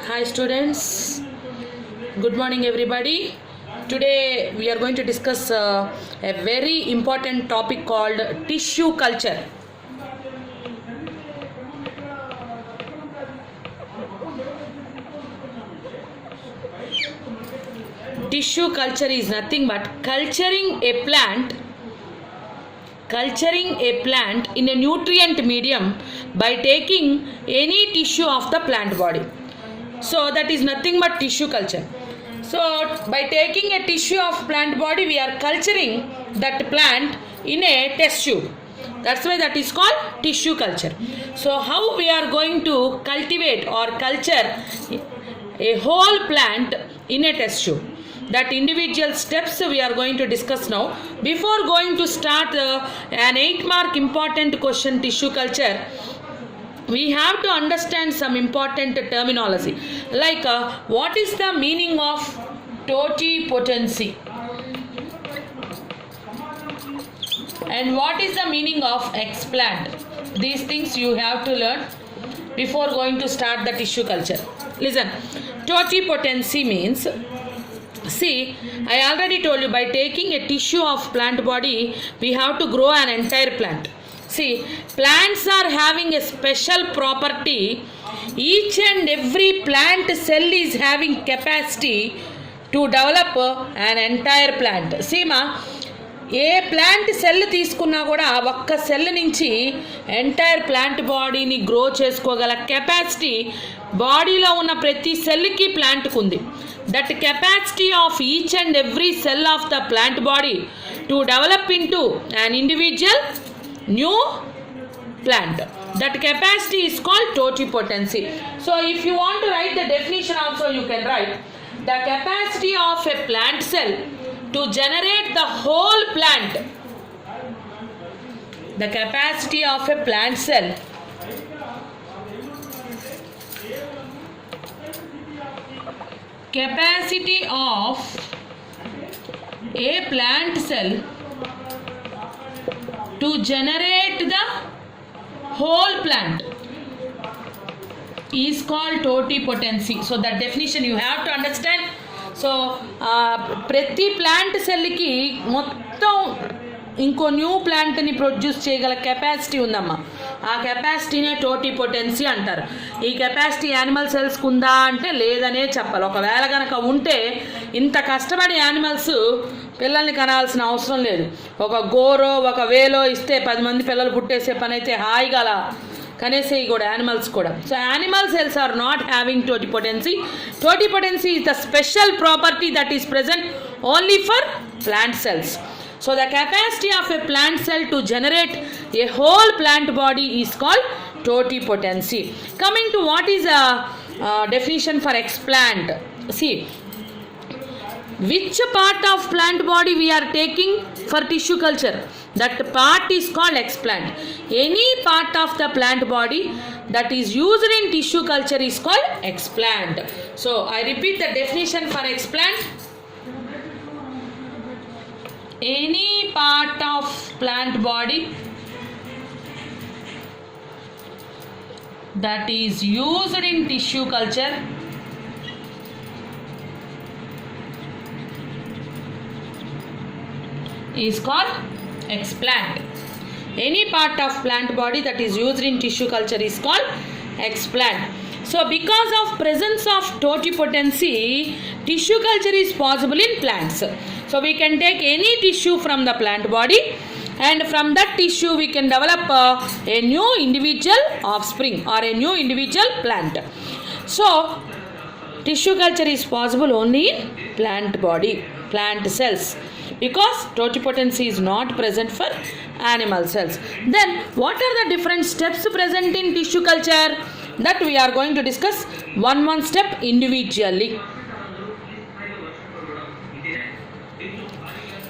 Hi students, good morning everybody. Today we are going to discuss a very important topic called tissue culture. Tissue culture is nothing but culturing a plant in a nutrient medium by taking any tissue of the plant body. So that is nothing but tissue culture. So by taking a tissue of plant body, we are culturing that plant in a test tube. That's why that is called tissue culture. So how we are going to cultivate or culture a whole plant in a test tube? That individual steps we are going to discuss now. Before going to start an 8-mark important question, tissue culture, we have to understand some important terminology like what is the meaning of totipotency and what is the meaning of explant. These things you have to learn before going to start the tissue culture. Listen, totipotency means, see, I already told you, by taking a tissue of plant body we have to grow an entire plant. See, plants are having a special property. Each and every plant cell is having capacity to develop an entire plant. See ma, A plant cell తీసుకున్నా కూడా ఒక్క cell నుంచి entire plant బాడీని grow చేసుకోగల capacity బాడీలో ఉన్న ప్రతి సెల్కి ప్లాంట్కి ఉంది. That capacity of each and every cell of the plant body to develop into an individual new plant, that capacity is called totipotency. So if you want to write the definition also, you can write the capacity of a plant cell to generate the whole plant. The capacity of a plant cell capacity of a plant cell to generate the whole plant is called totipotency. So that definition you have to understand. So ప్రతి plant సెల్కి మొత్తం ఇంకో new ప్లాంట్ని produce చేయగల capacity ఉందమ్మా. ఆ కెపాసిటీనే టోటిపోటెన్సీ అంటారు. ఈ capacity animal సెల్స్కి ఉందా అంటే లేదనే చెప్పాలి. ఒకవేళ కనుక ఉంటే ఇంత కష్టపడి యానిమల్స్ పిల్లల్ని కనాల్సిన అవసరం లేదు. ఒక గోరో ఒక వేలో ఇస్తే 10 మంది పిల్లలు పుట్టేసే పని అయితే హాయిగా అలా కనేసేవి కూడా యానిమల్స్ కూడా. So animal cells are not having totipotency. Totipotency is the special property that is present only for plant cells. So the capacity of a plant cell to generate a whole plant body is called totipotency. Coming to what is a definition for explant. See, which part of plant body we are taking for tissue culture, that part is called explant. Any part of the plant body that is used in tissue culture is called explant. So I repeat the definition for explant. Any part of plant body that is used in tissue culture is called explant. Any part of plant body that is used in tissue culture is called explant. So because of presence of totipotency, tissue culture is possible in plants. So we can take any tissue from the plant body and from that tissue we can develop a new individual offspring or a new individual plant. So tissue culture is possible only in plant body, plant cells, because totipotency is not present for animal cells. Then what are the different steps present in tissue culture? That we are going to discuss one step individually.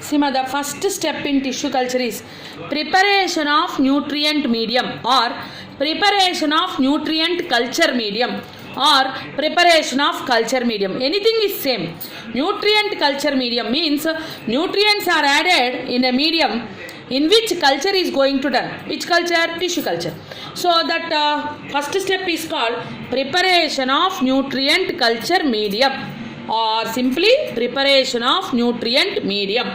See, the first step in tissue culture is preparation of nutrient medium or preparation of nutrient culture medium or preparation of culture medium. Anything is same. Nutrient culture medium means nutrients are added in a medium in which culture is going to done. Which culture? Tissue culture. So that first step is called preparation of nutrient culture medium, or simply preparation of nutrient medium.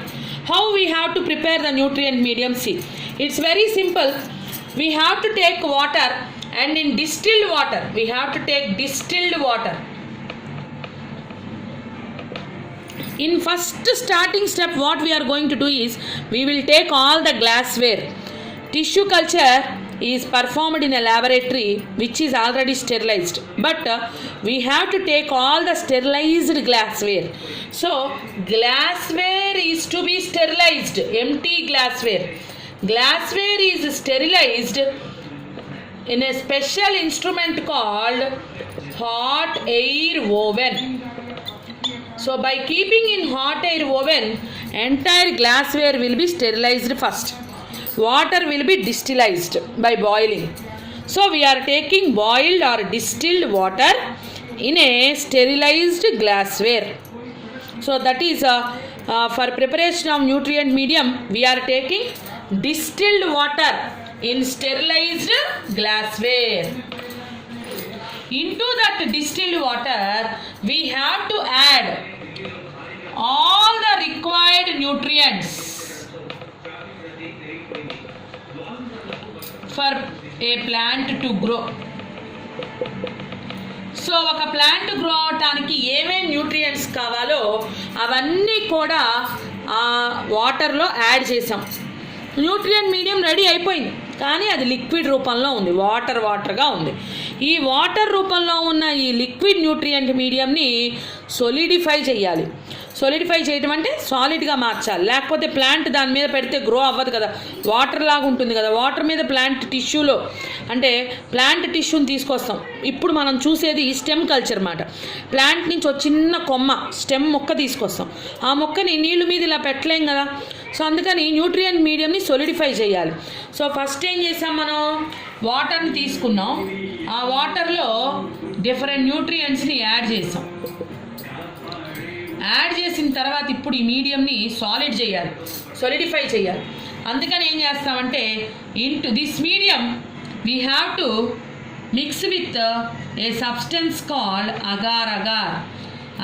How we have to prepare the nutrient medium? See, it's very simple. We have to take water, and in distilled water, we have to take distilled water. In first starting step, what we are going to do is, we will take all the glassware. Tissue culture is performed in a laboratory which is already sterilized, but we have to take all the sterilized glassware. So glassware is to be sterilized, empty glassware. Glassware is sterilized in a special instrument called hot air oven. So by keeping in hot air oven, entire glassware will be sterilized first. Water will be distillized by boiling. So we are taking boiled or distilled water in a sterilized glassware. So that is for preparation of nutrient medium, we are taking distilled water in sterilized glassware. Into that distilled water, we have to add all the required nutrients for a plant to grow. So ఒక plant grow అవటానికి ఏమేమి nutrients కావాలో అవన్నీ కూడా ఆ వాటర్లో add చేసాం. Nutrient medium ready అయిపోయింది, కానీ అది లిక్విడ్ రూపంలో ఉంది, వాటర్గా ఉంది. ఈ వాటర్ రూపంలో ఉన్న ఈ లిక్విడ్ న్యూట్రియంట్ మీడియంని సొలిడిఫై చేయాలి. సొలిడిఫై చేయడం అంటే సాలిడ్గా మార్చాలి, లేకపోతే ప్లాంట్ దాని మీద పెడితే గ్రో అవ్వదు కదా, వాటర్ లాగా ఉంటుంది కదా. వాటర్ మీద ప్లాంట్ టిష్యూలో అంటే ప్లాంట్ టిష్యూని తీసుకొస్తాం. ఇప్పుడు మనం చూసేది స్టెమ్ కల్చర్ మాట. ప్లాంట్ నుంచి ఒక చిన్న కొమ్మ స్టెమ్ మొక్క తీసుకొస్తాం. ఆ మొక్కని నీళ్ళు మీద ఇలా పెట్టలేం కదా. సో అందుకని న్యూట్రియంట్ మీడియంని సొలిడిఫై చేయాలి. సో ఫస్ట్ ఏం చేసాం, మనం వాటర్ని తీసుకున్నాం, ఆ వాటర్లో డిఫరెంట్ న్యూట్రియంట్స్ని యాడ్ చేసాం. యాడ్ చేసిన తర్వాత ఇప్పుడు ఈ మీడియంని సాలిడ్ చేయాలి, సొలిడిఫై చేయాలి. అందుకని ఏం చేస్తామంటే, into this medium we have to mix with a substance called agar agar.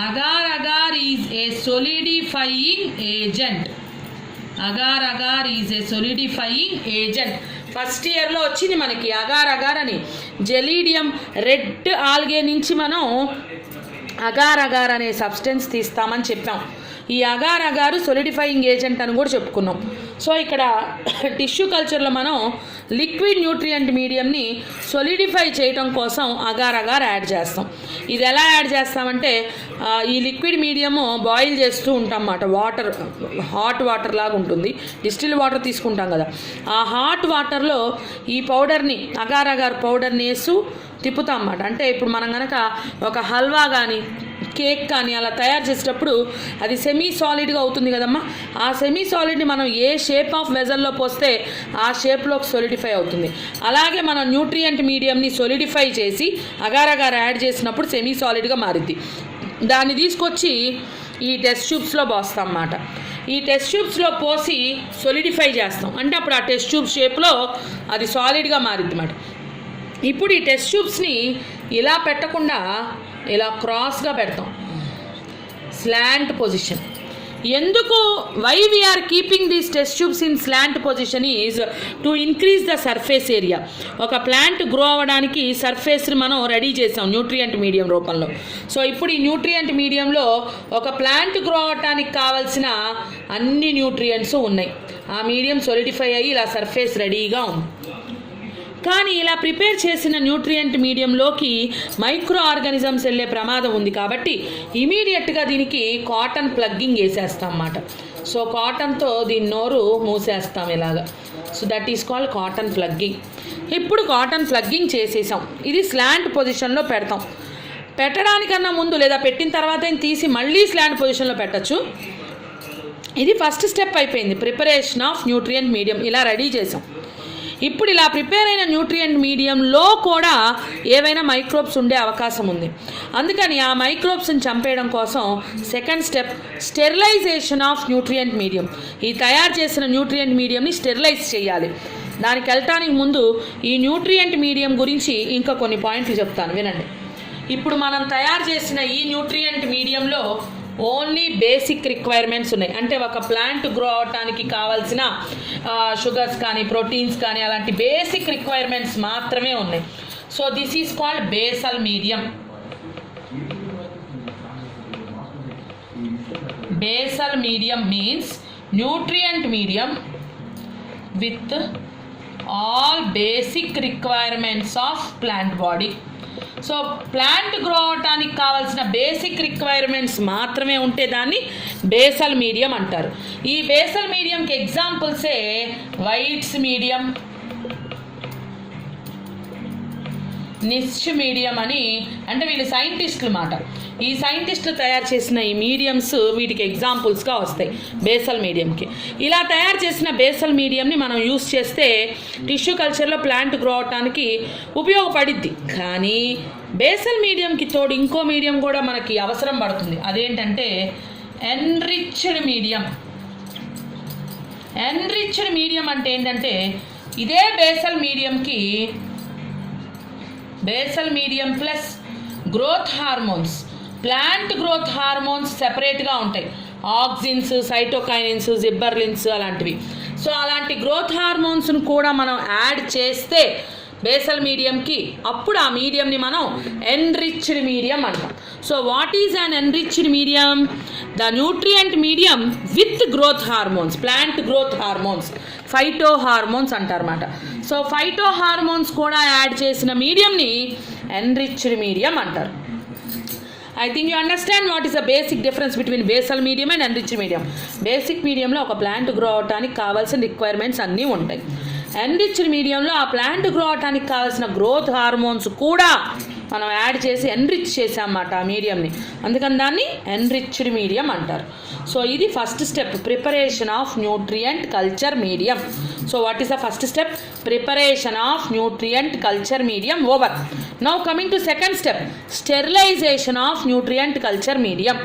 Agar agar is a solidifying agent. Agar agar is a solidifying agent. First ఇయర్లో వచ్చింది మనకి అగార్ అగార్ అని. జెలీడియం రెడ్ ఆల్గే నుంచి మనం అగార్ అగార్ అనే substance తీస్తామని చెప్పాం. ఈ agar అగారు సొలిడిఫైయింగ్ agent అని కూడా చెప్పుకున్నాం. సో ఇక్కడ టిష్యూ కల్చర్లో మనం లిక్విడ్ న్యూట్రియంట్ మీడియంని సొలిడిఫై చేయటం కోసం అగార్ అగార్ యాడ్ చేస్తాం. ఇది ఎలా యాడ్ చేస్తామంటే, ఈ లిక్విడ్ మీడియము బాయిల్ చేస్తూ ఉంటాం అన్నమాట. వాటర్ హాట్ వాటర్ లాగా ఉంటుంది, డిస్టిల్ వాటర్ తీసుకుంటాం కదా. ఆ హాట్ వాటర్లో ఈ పౌడర్ని అగార్ అగార్ పౌడర్ని వేస్తూ తిప్పుతాం అన్నమాట. అంటే ఇప్పుడు మనం కనుక ఒక హల్వా కానీ కేక్ కానీ అలా తయారు చేసేటప్పుడు అది సెమీ సాలిడ్గా అవుతుంది కదమ్మా. ఆ సెమీ సాలిడ్ని మనం ఏ షేప్ ఆఫ్ వెజల్లో పోస్తే ఆ షేప్లోకి సొలిడిఫై అవుతుంది. అలాగే మనం న్యూట్రియంట్ మీడియంని సొలిడిఫై చేసి అగార్ అగార్ యాడ్ చేసినప్పుడు సెమీ సాలిడ్గా మారుద్ది. దాన్ని తీసుకొచ్చి ఈ టెస్ట్ ట్యూబ్స్లో పోస్తాం అన్నమాట. ఈ టెస్ట్ ట్యూబ్స్లో పోసి సొలిడిఫై చేస్తాం. అంటే అప్పుడు ఆ టెస్ట్ ట్యూబ్ షేప్లో అది సాలిడ్గా మారుద్ది అన్నమాట. ఇప్పుడు ఈ టెస్ట్ ట్యూబ్స్ని ఇలా పెట్టకుండా ఇలా క్రాస్గా పెడతాం, స్లాంట్ పొజిషన్. ఎందుకు why we are keeping these test tubes in slant position is to increase the surface area. ఒక ప్లాంట్ గ్రో అవ్వడానికి సర్ఫేస్ని మనం రెడీ చేసాం న్యూట్రియంట్ మీడియం రూపంలో. సో ఇప్పుడు ఈ న్యూట్రియంట్ మీడియంలో ఒక ప్లాంట్ గ్రో అవ్వడానికి కావాల్సిన అన్ని న్యూట్రియంట్స్ ఉన్నాయి. ఆ మీడియం సొలిడిఫై అయ్యి ఇలా సర్ఫేస్ రెడీగా ఉంది. కానీ ఇలా ప్రిపేర్ చేసిన న్యూట్రియంట్ మీడియంలోకి మైక్రో ఆర్గానిజమ్స్ వెళ్ళే ప్రమాదం ఉంది. కాబట్టి ఇమీడియట్గా దీనికి కాటన్ ప్లగ్గింగ్ వేసేస్తాం అన్నమాట. సో కాటన్తో దీని నోరు మూసేస్తాం ఇలాగా. So that is called cotton plugging. ఇప్పుడు కాటన్ ప్లగ్గింగ్ చేసేసాం. ఇది స్లాంట్ పొజిషన్లో పెడతాం. పెట్టడానికన్నా ముందు లేదా పెట్టిన తర్వాత తీసి మళ్ళీ స్లాంట్ పొజిషన్లో పెట్టచ్చు. ఇది ఫస్ట్ స్టెప్ అయిపోయింది, ప్రిపరేషన్ ఆఫ్ న్యూట్రియంట్ మీడియం ఇలా రెడీ చేసాం. ఇప్పుడు ఇలా ప్రిపేర్ అయిన న్యూట్రియంట్ మీడియంలో కూడా ఏవైనా మైక్రోబ్స్ ఉండే అవకాశం ఉంది. అందుకని ఆ మైక్రోబ్స్ని చంపేయడం కోసం second step sterilization of nutrient medium. ఈ తయారు చేసిన న్యూట్రియంట్ మీడియంని స్టెరిలైజ్ చేయాలి. దానికి వెళ్ళటానికి ముందు ఈ న్యూట్రియంట్ మీడియం గురించి ఇంకా కొన్ని పాయింట్లు చెప్తాను, వినండి. ఇప్పుడు మనం తయారు చేసిన ఈ న్యూట్రియంట్ మీడియంలో ఓన్లీ బేసిక్ రిక్వైర్మెంట్స్ ఉన్నాయి. అంటే ఒక ప్లాంట్ గ్రో అవటానికి కావాల్సిన షుగర్స్ కానీ ప్రోటీన్స్ కానీ అలాంటి బేసిక్ రిక్వైర్మెంట్స్ మాత్రమే ఉన్నాయి. So this is called basal medium. Basal medium means nutrient medium with all basic requirements of plant body. So plant grow అవటానికి కావాల్సిన బేసిక్ రిక్వైర్మెంట్స్ మాత్రమే ఉంటే దాన్ని బేసల్ మీడియం అంటారు. ఈ బేసల్ మీడియంకి ఎగ్జాంపుల్సే వైట్స్ మీడియం, నిష్ మీడియం అని, అంటే వీళ్ళు సైంటిస్టులు మాట. ఈ సైంటిస్టులు తయారు చేసిన ఈ మీడియంస్ వీటికి ఎగ్జాంపుల్స్గా వస్తాయి బేసల్ మీడియంకి. ఇలా తయారు చేసిన బేసల్ మీడియంని మనం యూస్ చేస్తే టిష్యూ కల్చర్లో ప్లాంట్ గ్రో అవటానికి ఉపయోగపడిద్ది. కానీ బేసల్ మీడియంకి తోడు ఇంకో మీడియం కూడా మనకి అవసరం పడుతుంది. అదేంటంటే ఎన్రిచ్డ్ మీడియం. ఎన్రిచ్డ్ మీడియం అంటే ఏంటంటే ఇదే basal medium plus growth hormones, plant growth hormones సెపరేట్గా ఉంటాయి. ఆక్సిన్స్, సైటోకైనిన్స్, జిబ్బర్లిన్స్ అలాంటివి. సో అలాంటి గ్రోత్ హార్మోన్స్ను కూడా మనం యాడ్ చేస్తే బేసల్ మీడియంకి అప్పుడు ఆ మీడియంని మనం ఎన్రిచ్డ్ మీడియం అంటాం. So what is an enriched medium? The nutrient medium with growth hormones, plant growth hormones, phyto hormones అంటారన్నమాట. సో ఫైటో హార్మోన్స్ కూడా యాడ్ చేసిన మీడియంని ఎన్రిచ్డ్ మీడియం అంటారు. I think you understand what is the basic difference between basal medium and enriched medium. Basic మీడియంలో ఒక plant grow అవటానికి కావాల్సిన requirements అన్నీ ఉంటాయి. ఎన్రిచ్డ్ మీడియంలో ఆ ప్లాంట్ గ్రో అవటానికి కావాల్సిన గ్రోత్ హార్మోన్స్ కూడా మనం యాడ్ చేసి ఎన్రిచ్ చేసామన్నమాట ఆ మీడియంని. అందుకని దాన్ని ఎన్రిచ్డ్ మీడియం అంటారు. సో ఇది first step, preparation of nutrient culture medium. So what is the first step? Preparation of nutrient culture medium over. Now coming to second step, sterilization of nutrient culture medium.